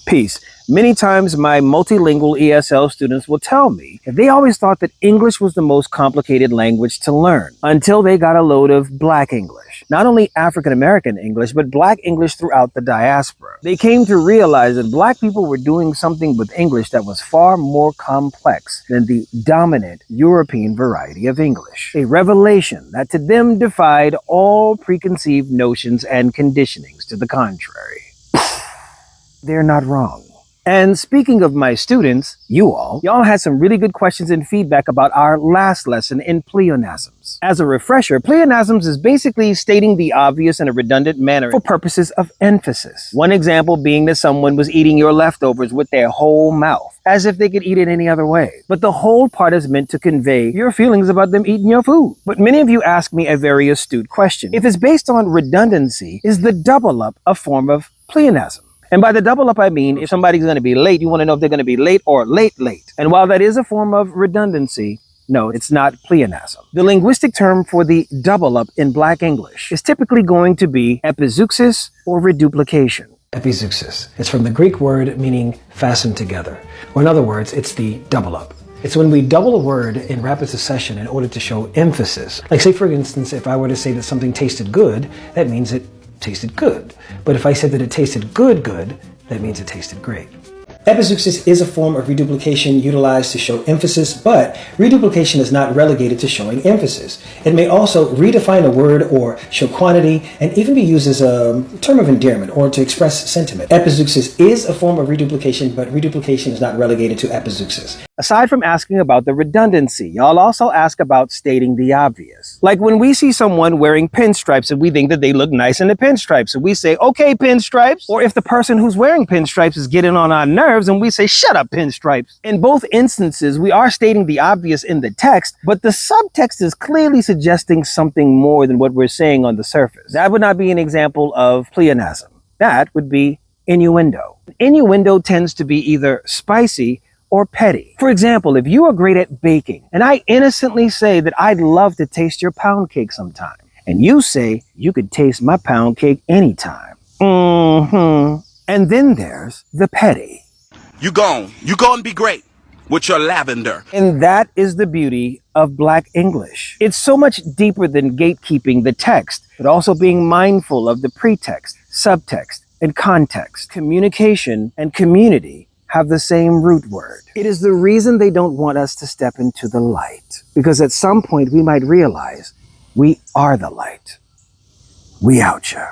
Peace. Many times my multilingual ESL students will tell me that they always thought that English was the most complicated language to learn until they got a load of Black English. Not only African American English, but Black English throughout the diaspora. They came to realize that Black people were doing something with English that was far more complex than the dominant European variety of English. A revelation that to them defied all preconceived notions and conditionings to the contrary. They're not wrong. And speaking of my students, y'all had some really good questions and feedback about our last lesson in pleonasms. As a refresher, pleonasms is basically stating the obvious in a redundant manner for purposes of emphasis. One example being that someone was eating your leftovers with their whole mouth, as if they could eat it any other way. But the whole part is meant to convey your feelings about them eating your food. But many of you ask me a very astute question. If it's based on redundancy, is the double up a form of pleonasm? And by the double up, I mean, if somebody's going to be late, you want to know if they're going to be late or late. And while that is a form of redundancy, no, it's not pleonasm. The linguistic term for the double up in Black English is typically going to be epizeuxis or reduplication. Epizeuxis. It's from the Greek word meaning fastened together. Or in other words, it's the double up. It's when we double a word in rapid succession in order to show emphasis. Like say, for instance, if I were to say that something tasted good, that means it tasted good. But if I said that it tasted good, that means it tasted great. Epizeuxis is a form of reduplication utilized to show emphasis, but reduplication is not relegated to showing emphasis. It may also redefine a word or show quantity and even be used as a term of endearment or to express sentiment. Epizeuxis is a form of reduplication, but reduplication is not relegated to epizeuxis. Aside from asking about the redundancy, y'all also ask about stating the obvious. Like when we see someone wearing pinstripes and we think that they look nice in the pinstripes, and we say, okay, pinstripes. Or if the person who's wearing pinstripes is getting on our nerves and we say, shut up, pinstripes. In both instances, we are stating the obvious in the text, but the subtext is clearly suggesting something more than what we're saying on the surface. That would not be an example of pleonasm. That would be innuendo. Innuendo tends to be either spicy or petty. For example, if you are great at baking and I innocently say that I'd love to taste your pound cake sometime, and you say you could taste my pound cake anytime. And then there's the petty. You gone be great with your lavender. And that is the beauty of Black English. It's so much deeper than gatekeeping the text, but also being mindful of the pretext, subtext, and context. Communication and community have the same root word. It is the reason they don't want us to step into the light, because at some point we might realize we are the light. We out, ya.